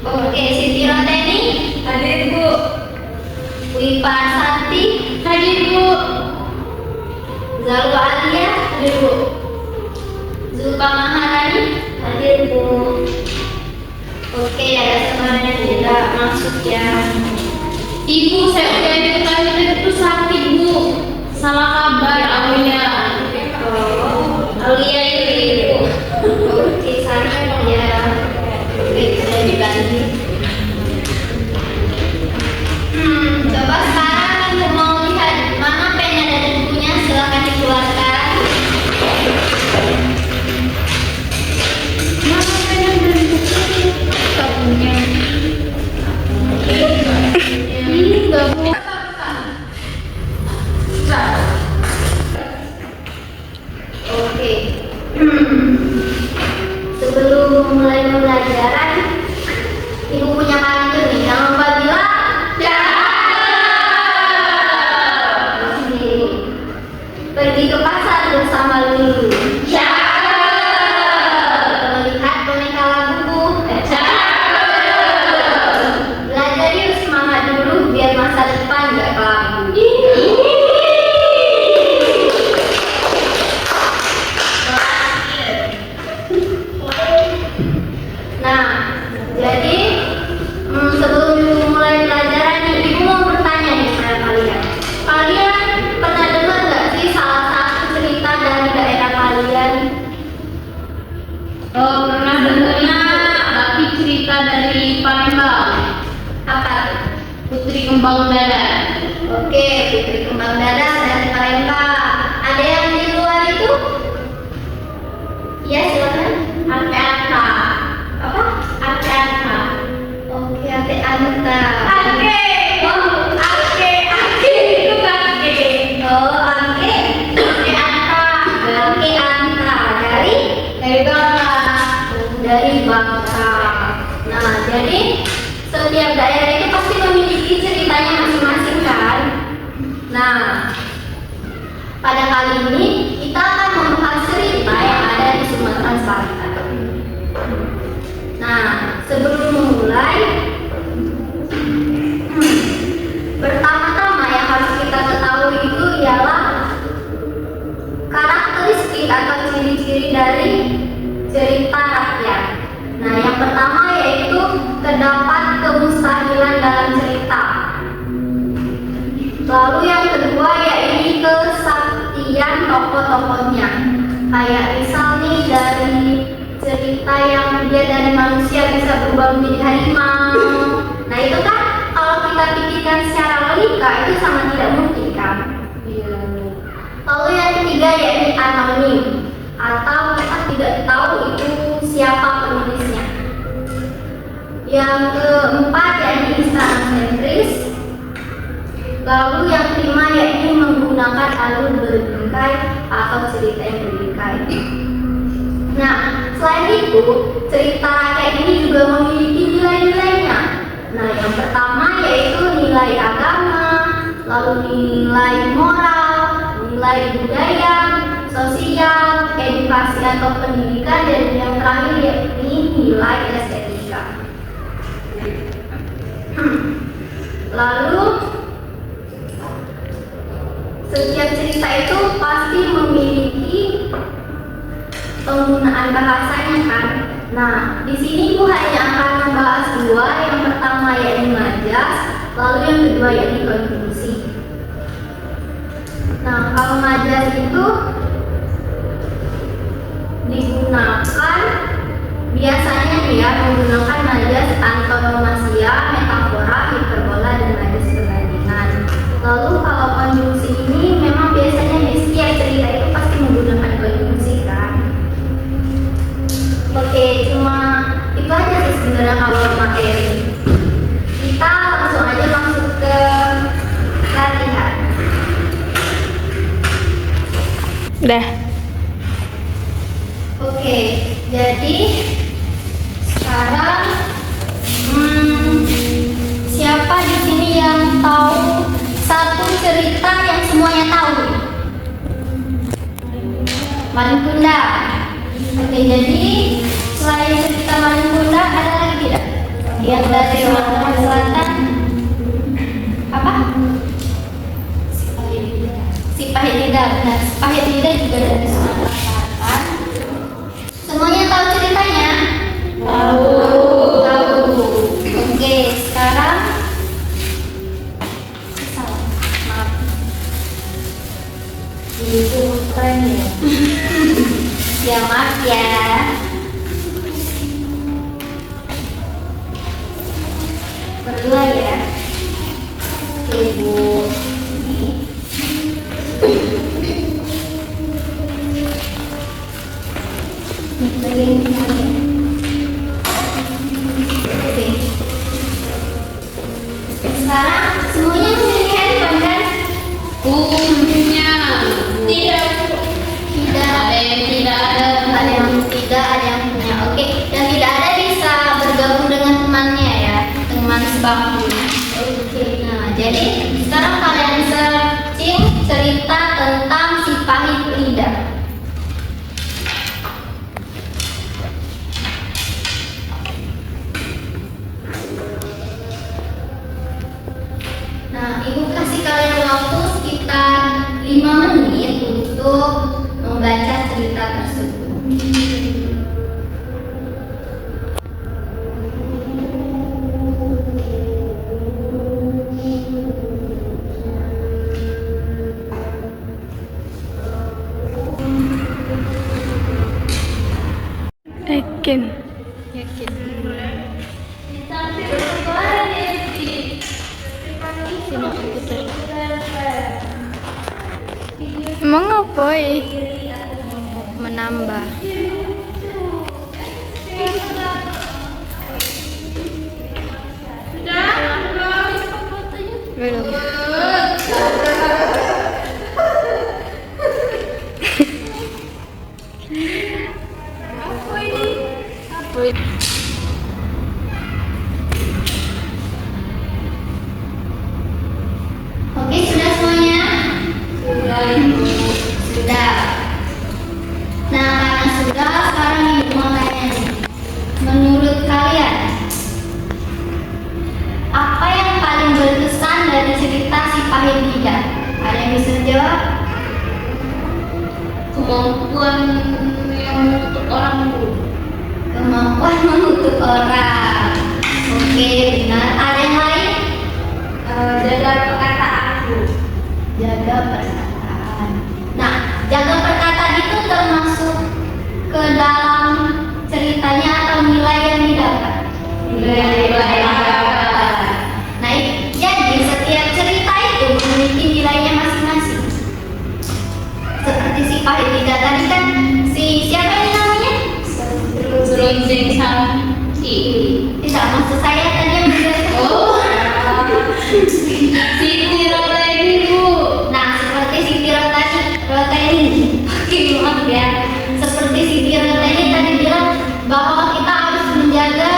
Oke, Siti Roteni. Hadir, Bu. Wipa Santi. Hadir, Bu. Zalwa Alia. Hadir, Bu. Zulfa Maharani. Hadir, Bu. Oke, ada semuanya tidak masuk ya. Ibu, saya udah diketahui itu sakit, Bu. Salah kabar, Aulia. Aulia itu ibu. Oke, sana ya. Oke, sudah dibantu. Coba sekarang mau lihat mana pennya dan bukunya, silakan dikeluarkan. Mana pengen dan buku? Tak punya. Ini enggak, Bu. Oke. Sebelum mulai pembelajaran, ibu punya pantun nih. Jangan lupa bilang Oke. Pergi ke pasar bersama Lulu. Melihat boneka labubu. Belajar yuk, semangat dulu biar masa depan gak kelabu. Nah, jadi sebelum mulai pelajaran nih, ibu mau bertanya nih sama kalian. Kalian pernah dengar nggak sih salah satu cerita dari daerah kalian? Pernah dengarnya, tapi cerita dari Palembang. Apa? Putri Kembang Dada. Oke, Putri Kembang Dada dari Palembang. Ada yang di luar itu? Ya, silakan. Arte-arte. Apa? Arte-arte. Oke, Ate Anta. Arte. Oh, arte. Arte itu arte. Oh, Ate. Arte Anta. Ate Anta Dari Bangka. dari Bangka. Nah, jadi setiap daerah itu pasti memiliki ceritanya masing-masing kan? Nah, pada kali ini kita akan membahas cerita yang ada di Sumatera Selatan. Nah, sebelum memulai, pertama-tama yang harus kita ketahui itu ialah karakteristik atau ciri-ciri dari cerita rakyat. Nah, yang pertama yaitu terdapat kemustahilan dalam cerita. Lalu yang kedua yaitu kesaktian tokoh-tokohnya. Kayak misal nih dari cerita yang dia dari manusia bisa berubah menjadi harimau. Nah, itu kan kalau kita pikirkan secara logika itu sangat tidak mungkin kan? Iya. Lalu yang ketiga yaitu anonim atau kita tidak tahu itu siapa penulisnya. Yang keempat yaitu instan-sentris. Lalu yang kelima yaitu menggunakan alur berbingkai atau cerita yang berbingkai. Nah, selain itu cerita rakyat ini juga memiliki nilai-nilainya. Nah, yang pertama yaitu nilai agama, lalu nilai moral, nilai budaya, sosial, edukasi atau pendidikan, dan yang terakhir yakni nilai estetika. Lalu setiap cerita itu pasti memiliki penggunaan bahasanya kan. Nah, di sini ibu hanya akan membahas dua. Yang pertama yaitu majas, lalu yang kedua yaitu konjungsi. Nah, kalau majas itu digunakan biasanya dia menggunakan majas antonomasia, metafora, hiperbola, dan majas perbandingan. Lalu kalau konjungsi ini memang biasanya di setiap cerita itu pasti menggunakan konjungsi kan. Oke, cuma itu aja sih sebenarnya kalau materi. Kita langsung aja masuk ke latihan. Udah. Oke, jadi sekarang siapa di sini yang tahu satu cerita yang semuanya tahu? Malin Kundang. Oke, jadi selain cerita Malin Kundang ada lagi tidak? Yang dari Sumatera Selatan apa? Sipahit Lidah, benar. Sipahit Lidah juga dari Sumatera Selatan. Semuanya tahu ceritanya? Tahu. Tahu. Oke, sekarang salah. Maaf. Itu keren ya. Ya maaf ya. Berdua ya. Oke Bu. Bagian ini. Oke. Sekarang semuanya memilih handphone kan? Punya. Tidak. Ada yang tidak ada. Ada yang tidak, ada yang punya. Oke, yang tidak ada bisa bergabung dengan temannya ya, teman sebangku. Oke, nah jadi sekarang kalian searching cerita tentang Sipahit Lidah. Nah, ibu kasih kalian waktu sekitar 5 menit untuk membaca cerita tersebut. Yakin. Emang apa menambah? Belum. Oke, sudah semuanya? Sudah. Nah, karena sudah, sekarang ibu mau tanya nih. Menurut kalian, apa yang paling berkesan dari cerita Sipahit Lidah? Ada yang bisa jawab? Kemampuan yang menutup orang dulu. Kemampuan menutup orang. Oke, benar. Ada yang lain? Jaga perkataanku. Jaga perkataan. Nah, jaga perkataan itu termasuk ke dalam ceritanya atau nilai yang didapat? Nilai yang didapat. Nah, jadi setiap cerita itu memiliki nilainya masing-masing. Seperti Sipahit Lidah tadi kan, siapa ini namanya? Serunting Santi. Tidak, maksud saya tadi yang menjelaskan. Oh. Siti Rotaini Bu. Nah, seperti Siti Rotaini. Oke, maaf ya. Seperti Siti Rotaini tadi bilang bahwa kita harus menjaga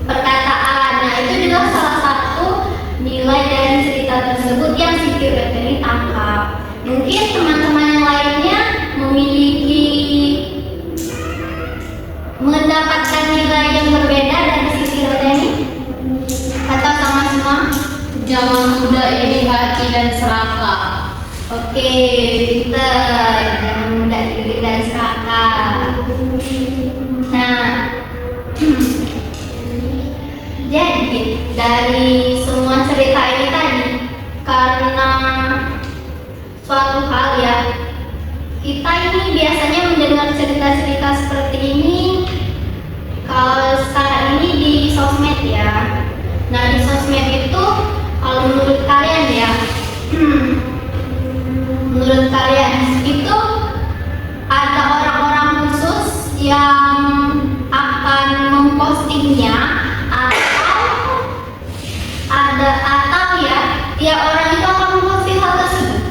perkataan. Nah, itu juga salah satu nilai dari cerita tersebut yang Siti Rotaini tangkap. Mungkin teman-teman yang lainnya memiliki mendapatkan nilai yang berbeda dari Siti Rotaini atau sama semua? Zaman muda ini hati dan serakah. Oke, pinter. Jangan mudah diri dan serakah. Nah, jadi dari semua cerita ini tadi, karena suatu hal ya, kita ini biasanya mendengar cerita-cerita seperti ini kalau sekarang ini di sosmed ya. Nah, di sosmed itu kalau menurut kalian ya, menurut kalian itu ada orang-orang khusus yang akan mempostingnya atau ya tiap orang itu akan memposting hal tersebut?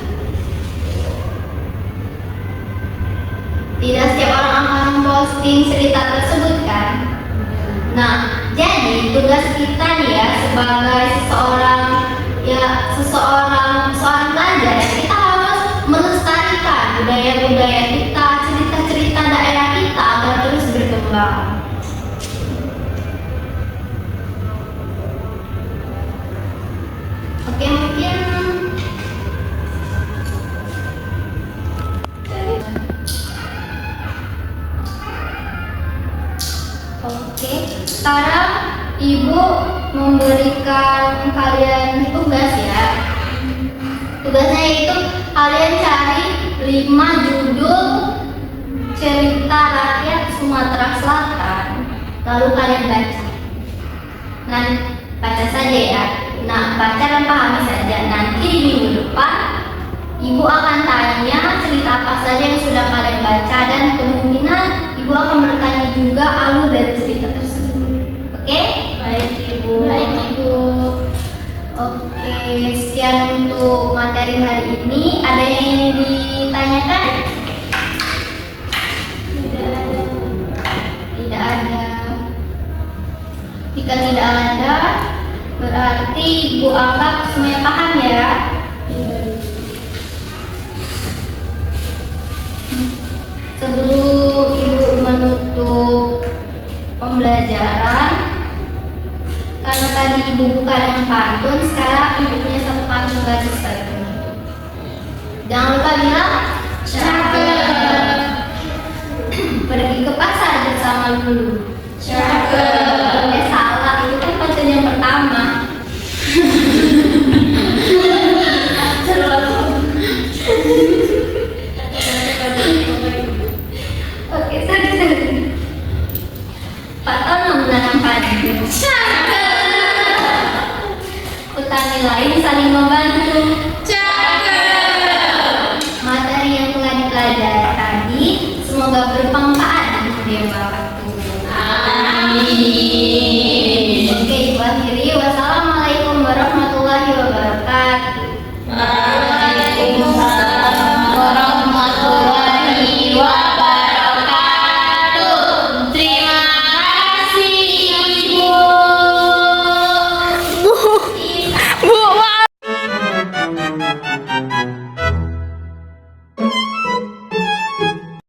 Tidak setiap orang akan memposting cerita tersebut kan? Nah, jadi tugas kita nih ya sebagai seorang pelajar, kita harus melestarikan budaya-budaya kita, cerita-cerita daerah kita agar terus berkembang. Ibu memberikan kalian tugas ya. Tugasnya itu kalian cari 5 judul cerita rakyat Sumatera Selatan. Lalu kalian baca. Nah, baca saja ya. Nah, baca dan pahami saja. Nanti di minggu depan Ibu akan tanya cerita apa saja yang sudah kalian baca dan kemungkinan Ibu akan bertanya juga alur dari cerita tersebut. Oke? Baik Ibu. Baik Ibu. Oke, sekian untuk materi hari ini. Ada yang ingin ditanyakan? Tidak ada. Jika tidak ada, berarti Ibu anggap semuanya paham ya. Sebelum Ibu menutup pembelajaran, karena tadi Ibu buka dengan pantun, sekarang Ibu punya satu pantun lagi sekali penutup. Jangan lupa bilang cakep. Pergi ke pasar bersama Lulu. Cakep. Salah, itu kan pantun yang pertama. Oke, sorry. Pak Tono menanam padi. Cakep. Petani lain saling membantu.